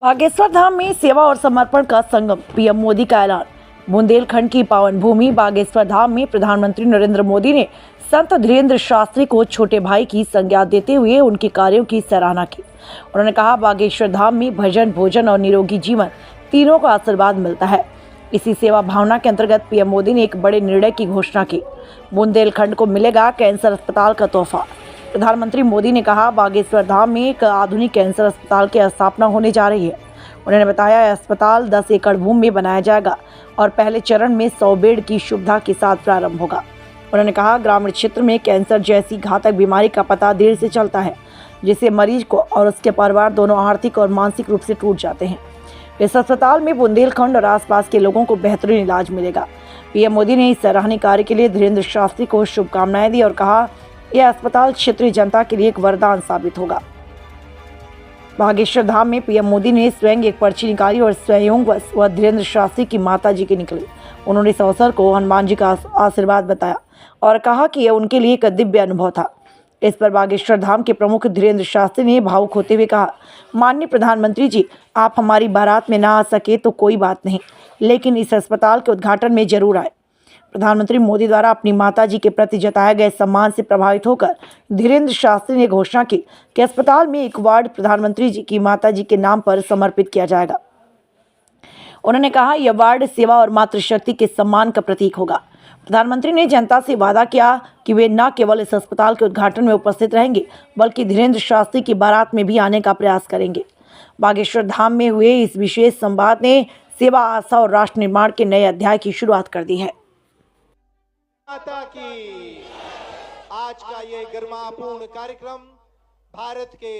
बागेश्वर धाम में सेवा और समर्पण का संगम, पीएम मोदी का ऐलान। बुंदेलखंड की पावन भूमि बागेश्वर धाम में प्रधानमंत्री नरेंद्र मोदी ने संत धीरेन्द्र शास्त्री को छोटे भाई की संज्ञा देते हुए उनके कार्यों की सराहना की। उन्होंने कहा, बागेश्वर धाम में भजन, भोजन और निरोगी जीवन तीनों का आशीर्वाद मिलता है। इसी सेवा भावना के अंतर्गत पीएम मोदी ने एक बड़े निर्णय की घोषणा की। बुंदेलखंड को मिलेगा कैंसर अस्पताल का तोहफा। प्रधानमंत्री मोदी ने कहा, बागेश्वर धाम में एक आधुनिक कैंसर अस्पताल की स्थापना होने जा रही है। उन्होंने बताया, यह अस्पताल 10 एकड़ भूमि में बनाया जाएगा और पहले चरण में 100 बेड की सुविधा के साथ प्रारंभ होगा। उन्होंने कहा, ग्रामीण क्षेत्र में कैंसर जैसी घातक बीमारी का पता देर से चलता है, जिससे मरीज को और उसके परिवार दोनों आर्थिक और मानसिक रूप से टूट जाते हैं। इस अस्पताल में बुंदेलखंड और आसपास के लोगों को बेहतरीन इलाज मिलेगा। पीएम मोदी ने इस सराहनीय कार्य के लिए धीरेन्द्र शास्त्री को शुभकामनाएं दी और कहा, यह अस्पताल क्षेत्रीय जनता के लिए एक वरदान साबित होगा। बागेश्वर धाम में पीएम मोदी ने स्वयं एक पर्ची निकाली और संयोगवश वह धीरेन्द्र शास्त्री की माता जी की निकली। उन्होंने इस अवसर को हनुमान जी का आशीर्वाद बताया और कहा कि यह उनके लिए एक दिव्य अनुभव था। इस पर बागेश्वर धाम के प्रमुख धीरेन्द्र शास्त्री ने भावुक होते हुए कहा, माननीय प्रधानमंत्री जी, आप हमारी बारात में ना आ सके तो कोई बात नहीं, लेकिन इस अस्पताल के उद्घाटन में जरूर आए। प्रधानमंत्री मोदी द्वारा अपनी माताजी के प्रति जताए गए सम्मान से प्रभावित होकर धीरेन्द्र शास्त्री ने घोषणा की कि अस्पताल में एक वार्ड प्रधानमंत्री जी की माताजी के नाम पर समर्पित किया जाएगा। उन्होंने कहा, यह वार्ड सेवा और मातृशक्ति के सम्मान का प्रतीक होगा। प्रधानमंत्री ने जनता से वादा किया कि वे न केवल इस अस्पताल के उद्घाटन में उपस्थित रहेंगे, बल्कि धीरेन्द्र शास्त्री की बारात में भी आने का प्रयास करेंगे। बागेश्वर धाम में हुए इस विशेष संवाद ने सेवा, आस्था और राष्ट्र निर्माण के नए अध्याय की शुरुआत कर दी है। माता की आज का ये गरिमापूर्ण कार्यक्रम भारत के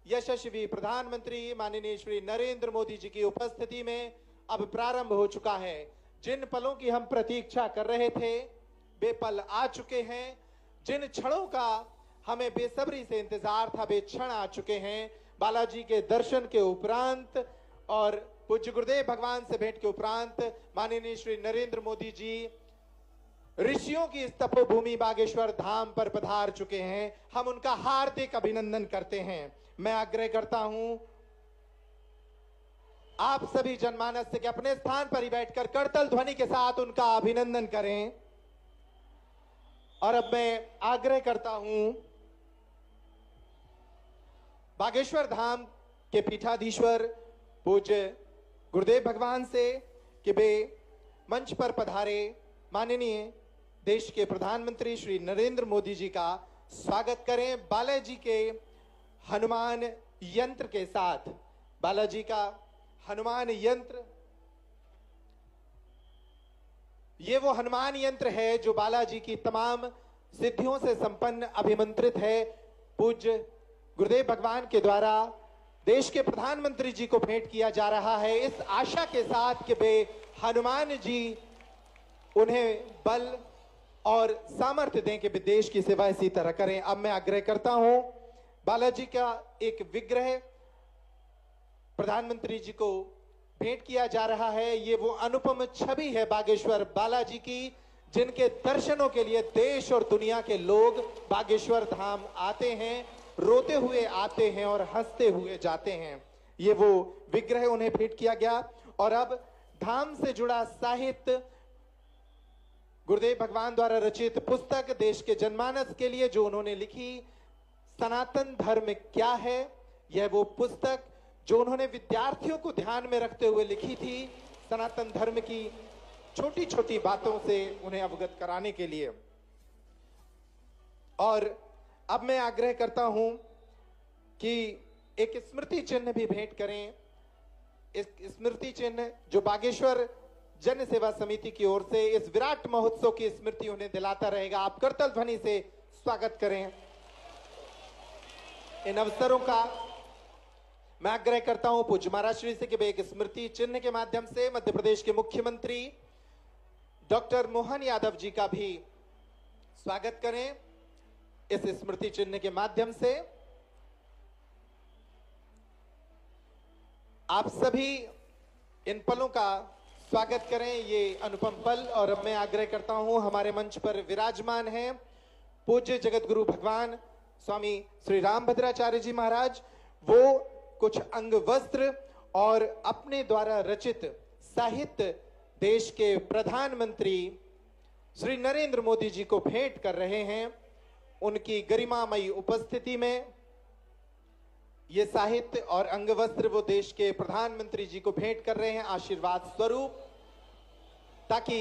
यशस्वी प्रधानमंत्री माननीय श्री नरेंद्र मोदी जी की उपस्थिति में अब प्रारंभ हो चुका है। जिन पलों की हम प्रतीक्षा कर रहे थे, वे पल आ चुके हैं। जिन क्षणों का हमें बेसब्री से इंतजार था, वे क्षण आ चुके हैं। बालाजी के दर्शन के उपरांत और पूज्य गुरुदेव भगवान से भेंट के उपरांत माननीय श्री नरेंद्र मोदी जी ऋषियों की इस तपोभूमि बागेश्वर धाम पर पधार चुके हैं। हम उनका हार्दिक अभिनंदन करते हैं। मैं आग्रह करता हूं आप सभी जनमानस से कि अपने स्थान पर ही बैठकर करतल ध्वनि के साथ उनका अभिनंदन करें। और अब मैं आग्रह करता हूं बागेश्वर धाम के पीठाधीश्वर पूज्य गुरुदेव भगवान से कि वे मंच पर पधारे माननीय देश के प्रधानमंत्री श्री नरेंद्र मोदी जी का स्वागत करें। बालाजी के हनुमान यंत्र के साथ, बालाजी का हनुमान यंत्र, ये वो हनुमान यंत्र है जो बालाजी की तमाम सिद्धियों से संपन्न अभिमंत्रित है। पूज्य गुरुदेव भगवान के द्वारा देश के प्रधानमंत्री जी को भेंट किया जा रहा है, इस आशा के साथ कि वे हनुमान जी उन्हें बल और सामर्थ्य दें कि देश की सेवा इसी तरह करें। अब मैं आग्रह करता हूं, बालाजी का एक विग्रह प्रधानमंत्री जी को भेंट किया जा रहा है। ये वो अनुपम छवि है बागेश्वर बालाजी की, जिनके दर्शनों के लिए देश और दुनिया के लोग बागेश्वर धाम आते हैं, रोते हुए आते हैं और हंसते हुए जाते हैं। ये वो विग्रह उन्हें भेंट किया गया। और अब धाम से जुड़ा साहित्य, गुरुदेव भगवान द्वारा रचित पुस्तक देश के जनमानस के लिए जो उन्होंने लिखी, सनातन धर्म क्या है, यह वो पुस्तक जो उन्होंने विद्यार्थियों को ध्यान में रखते हुए लिखी थी, सनातन धर्म की छोटी छोटी बातों से उन्हें अवगत कराने के लिए। और अब मैं आग्रह करता हूं कि एक स्मृति चिन्ह भी भेंट करें। इस स्मृति चिन्ह जो बागेश्वर जन सेवा समिति की ओर से इस विराट महोत्सव की स्मृति उन्हें दिलाता रहेगा। आप करतल ध्वनि से स्वागत करें। इन अवसरों का मैं आग्रह करता हूं पूज्य महाराज श्री से कि वे एक स्मृति चिन्ह के माध्यम से मध्य प्रदेश के मुख्यमंत्री डॉक्टर मोहन यादव जी का भी स्वागत करें। इस स्मृति चिन्ह के माध्यम से आप सभी इन पलों का स्वागत करें, ये अनुपम पल। और अब मैं आग्रह करता हूं, हमारे मंच पर विराजमान हैं पूज्य जगत गुरु भगवान स्वामी श्री रामभद्राचार्य जी महाराज। वो कुछ अंग वस्त्र और अपने द्वारा रचित साहित्य देश के प्रधानमंत्री श्री नरेंद्र मोदी जी को भेंट कर रहे हैं। उनकी गरिमामयी उपस्थिति में ये साहित्य और अंगवस्त्र वो देश के प्रधानमंत्री जी को भेंट कर रहे हैं आशीर्वाद स्वरूप, ताकि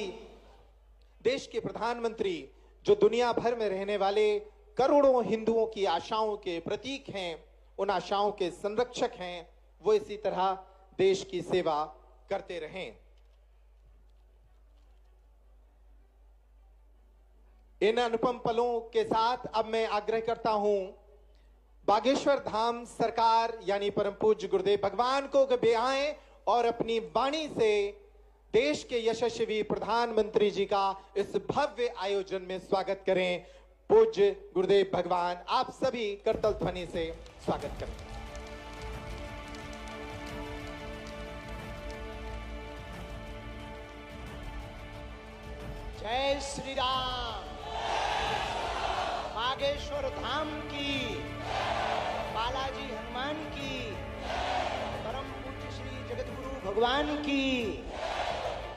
देश के प्रधानमंत्री जो दुनिया भर में रहने वाले करोड़ों हिंदुओं की आशाओं के प्रतीक हैं, उन आशाओं के संरक्षक हैं, वो इसी तरह देश की सेवा करते रहें। इन अनुपम पलों के साथ अब मैं आग्रह करता हूं बागेश्वर धाम सरकार यानी परम पूज्य गुरुदेव भगवान को वे आएं और अपनी वाणी से देश के यशस्वी प्रधानमंत्री जी का इस भव्य आयोजन में स्वागत करें। पूज्य गुरुदेव भगवान आप सभी करतल ध्वनि से स्वागत करें। जय श्री राम। बागेश्वर धाम की, बालाजी हनुमान की, परम पूज्य श्री जगतगुरु भगवान की,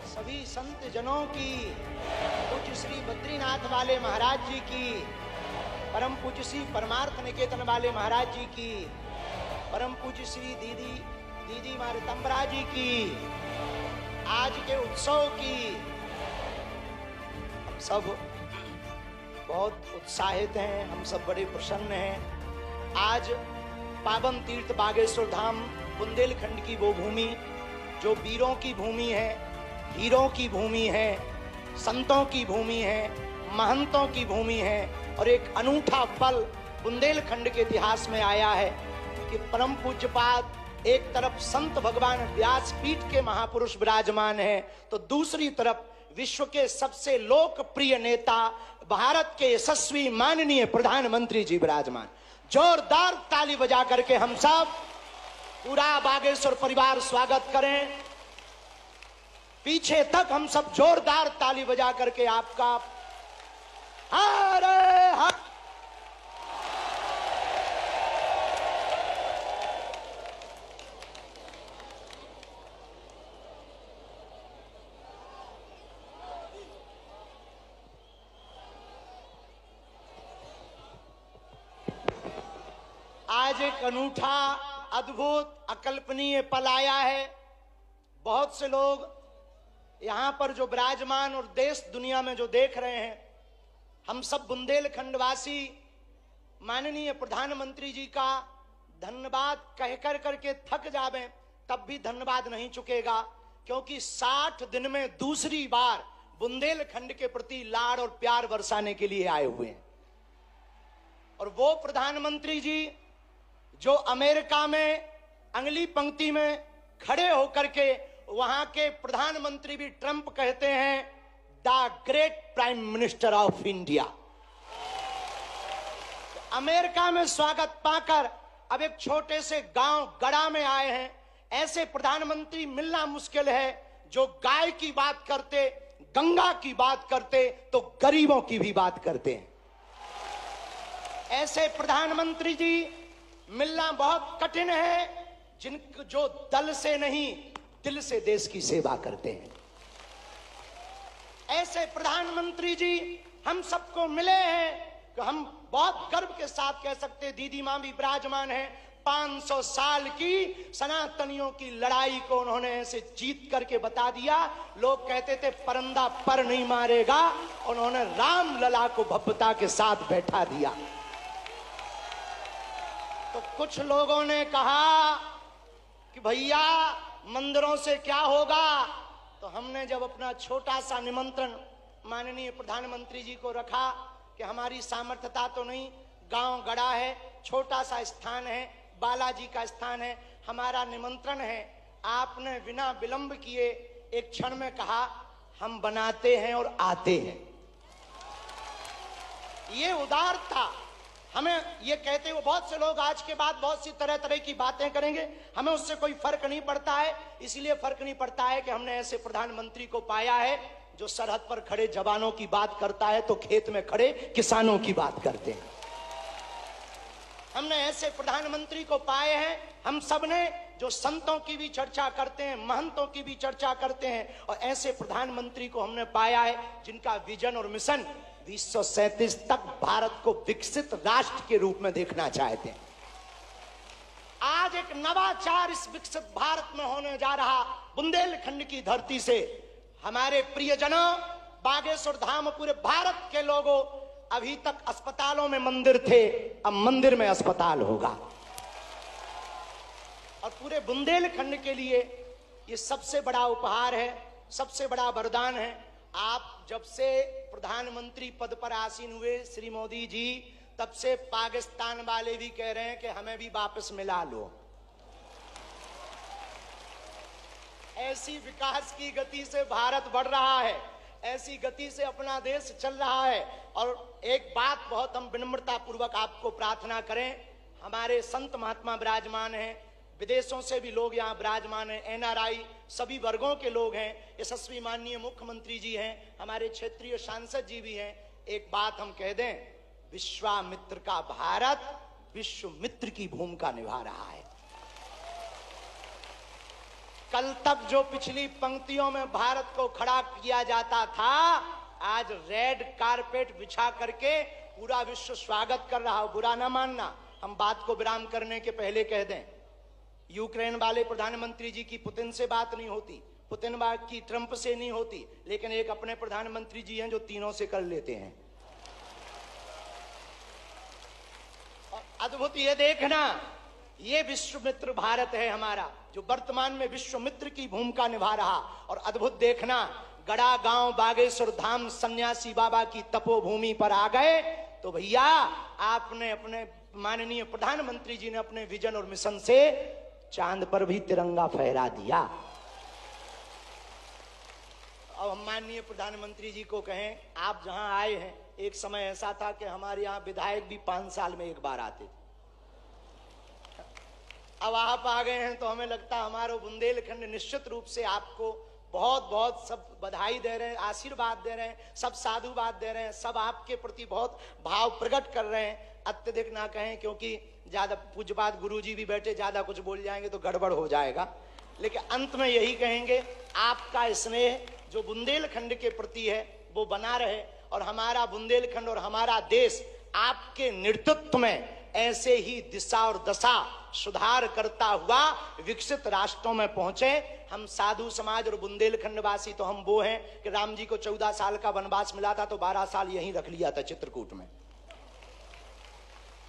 सभी संत जनों की, पूज्य श्री बद्रीनाथ वाले महाराज जी की, परम पूज्य श्री परमार्थ निकेतन वाले महाराज जी की, परम पूज्य श्री दीदी माँ रितंबरा जी की, आज के उत्सव की हम सब बहुत उत्साहित हैं, हम सब बड़े प्रसन्न हैं। आज पावन तीर्थ बागेश्वर धाम बुंदेलखंड की वो भूमि जो वीरों की भूमि है, हीरों की भूमि है, संतों की भूमि है, महंतों की भूमि है, और एक अनूठा पल बुंदेलखंड के इतिहास में आया है कि परम पूज्यपाद एक तरफ संत भगवान व्यासपीठ के महापुरुष विराजमान हैं, तो दूसरी तरफ विश्व के सबसे लोकप्रिय नेता भारत के यशस्वी माननीय प्रधानमंत्री जी विराजमान। जोरदार ताली बजा करके हम सब पूरा बागेश्वर परिवार स्वागत करें। पीछे तक हम सब जोरदार ताली बजा करके आपका हरे हर। आज एक अनूठा, अद्भुत, अकल्पनीय पल आया है। बहुत से लोग यहां पर जो विराजमान और देश दुनिया में जो देख रहे हैं, हम सब बुंदेलखंड वासी माननीय प्रधानमंत्री जी का धन्यवाद कह कर करके थक जावे, तब भी धन्यवाद नहीं चुकेगा, क्योंकि 60 दिन में दूसरी बार बुंदेलखंड के प्रति लाड़ और प्यार बरसाने के लिए आए हुए हैं। और वो प्रधानमंत्री जी जो अमेरिका में अगली पंक्ति में खड़े होकर के वहां के प्रधानमंत्री भी ट्रंप कहते हैं the great prime minister of India. तो अमेरिका में स्वागत पाकर अब एक छोटे से गांव गड़ा में आए हैं। ऐसे प्रधानमंत्री मिलना मुश्किल है जो गाय की बात करते, गंगा की बात करते, तो गरीबों की भी बात करते हैं। ऐसे प्रधानमंत्री जी मिलना बहुत कठिन है जो दल से नहीं दिल से देश की सेवा करते हैं। ऐसे प्रधानमंत्री जी हम सबको मिले हैं कि हम बहुत गर्व के साथ कह सकते हैं, दीदी मां भी विराजमान है, 500 साल की सनातनियों की लड़ाई को उन्होंने ऐसे जीत करके बता दिया। लोग कहते थे परंदा पर नहीं मारेगा, उन्होंने राम लला को भव्यता के साथ बैठा दिया। तो कुछ लोगों ने कहा कि भैया मंदिरों से क्या होगा, तो हमने जब अपना छोटा सा निमंत्रण माननीय प्रधानमंत्री जी को रखा कि हमारी सामर्थ्यता तो नहीं, गांव गड़ा है, छोटा सा स्थान है, बालाजी का स्थान है, हमारा निमंत्रण है, आपने बिना विलंब किए एक क्षण में कहा हम बनाते हैं और आते हैं। ये उदारता हमें, ये कहते हुए बहुत से लोग आज के बाद बहुत सी तरह तरह की बातें करेंगे, हमें उससे कोई फर्क नहीं पड़ता है। इसलिए फर्क नहीं पड़ता है कि हमने ऐसे प्रधानमंत्री को पाया है जो सरहद पर खड़े जवानों की बात करता है तो खेत में खड़े किसानों की बात करते हैं। हमने ऐसे प्रधानमंत्री को पाए हैं। हम सबने जो संतों की भी चर्चा करते हैं, महंतों की भी चर्चा करते हैं, और ऐसे प्रधानमंत्री को हमने पाया है जिनका विजन और मिशन 2037 तक भारत को विकसित राष्ट्र के रूप में देखना चाहते हैं। आज एक नवाचार इस विकसित भारत में होने जा रहा। बुंदेलखंड की धरती से हमारे प्रियजनों, बागेश्वर धाम, पूरे भारत के लोगों, अभी तक अस्पतालों में मंदिर थे, अब मंदिर में अस्पताल होगा। और पूरे बुंदेलखंड के लिए ये सबसे बड़ा उपहार है, सबसे बड़ा वरदान है। आप जब से प्रधानमंत्री पद पर आसीन हुए श्री मोदी जी, तब से पाकिस्तान वाले भी कह रहे हैं कि हमें भी वापस मिला लो। ऐसी विकास की गति से भारत बढ़ रहा है, ऐसी गति से अपना देश चल रहा है। और एक बात बहुत हम विनम्रता पूर्वक आपको प्रार्थना करें, हमारे संत महात्मा विराजमान हैं, विदेशों से भी लोग यहाँ विराजमान हैं, एनआरआई सभी वर्गों के लोग हैं, यशस्वी माननीय मुख्यमंत्री जी हैं, हमारे क्षेत्रीय सांसद जी भी हैं। एक बात हम कह दें, विश्वामित्र का भारत विश्वमित्र की भूमिका निभा रहा है। कल तक जो पिछली पंक्तियों में भारत को खड़ा किया जाता था, आज रेड कारपेट बिछा करके पूरा विश्व स्वागत कर रहा हो। बुरा ना मानना, हम बात को विराम करने के पहले कह दें, यूक्रेन वाले प्रधानमंत्री जी की पुतिन से बात नहीं होती, पुतिन की ट्रंप से नहीं होती, लेकिन एक अपने प्रधानमंत्री जी हैं जो तीनों से कर लेते हैं। और अद्भुत ये देखना, ये विश्वमित्र भारत है हमारा, जो वर्तमान में विश्वमित्र की भूमिका निभा रहा। और अद्भुत देखना, गड़ा गांव बागेश्वर धाम सन्यासी बाबा की तपोभूमि पर आ गए तो भैया आपने अपने माननीय प्रधानमंत्री जी ने अपने विजन और मिशन से चांद पर भी तिरंगा फहरा दिया। अब हम माननीय प्रधानमंत्री जी को कहें, आप जहां आए हैं, एक समय ऐसा था कि हमारे यहां विधायक भी 5 साल में एक बार आते थे। अब आप आ गए हैं तो हमें लगता है हमारा बुंदेलखंड निश्चित रूप से आपको बहुत बहुत सब बधाई दे रहे हैं, आशीर्वाद दे रहे हैं, सब साधुवाद दे रहे हैं, सब आपके प्रति बहुत भाव प्रकट कर रहे हैं। अत्यधिक ना कहें, क्योंकि ज्यादा पूज्यपाद गुरु जी भी बैठे, ज्यादा कुछ बोल जाएंगे तो गड़बड़ हो जाएगा। लेकिन अंत में यही कहेंगे, आपका स्नेह जो बुंदेलखंड के प्रति है वो बना रहे, और हमारा बुंदेलखंड और हमारा देश आपके नेतृत्व में ऐसे ही दिशा और दशा सुधार करता हुआ विकसित राष्ट्रों में पहुंचे। हम साधु समाज और बुंदेलखंड वासी तो हम वो हैं कि राम जी को 14 साल का वनवास मिला था तो 12 साल यहीं रख लिया था चित्रकूट में।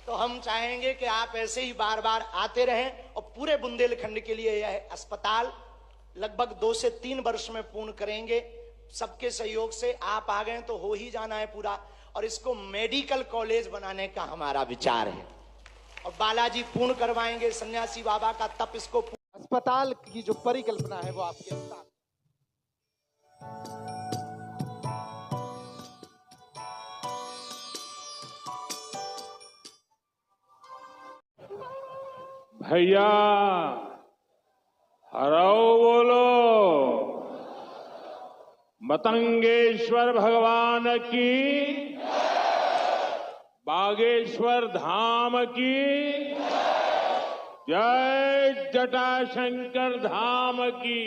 तो हम चाहेंगे कि आप ऐसे ही बार बार आते रहें, और पूरे बुंदेलखंड के लिए यह अस्पताल लगभग 2 से 3 वर्ष में पूर्ण करेंगे। सबके सहयोग से आप आ गए तो हो ही जाना है पूरा, और इसको मेडिकल कॉलेज बनाने का हमारा विचार है, और बालाजी पूर्ण करवाएंगे सन्यासी बाबा का तप। इसको अस्पताल की जो परिकल्पना है वो आपके साथ। भैया हरो बोलो, मतंगेश्वर भगवान की, बागेश्वर धाम की जय, जटाशंकर धाम की।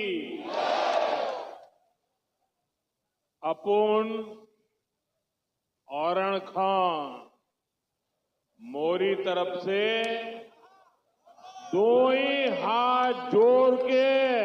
अपुन औरण खां मोरी तरफ से 2 ही हाथ जोड़ के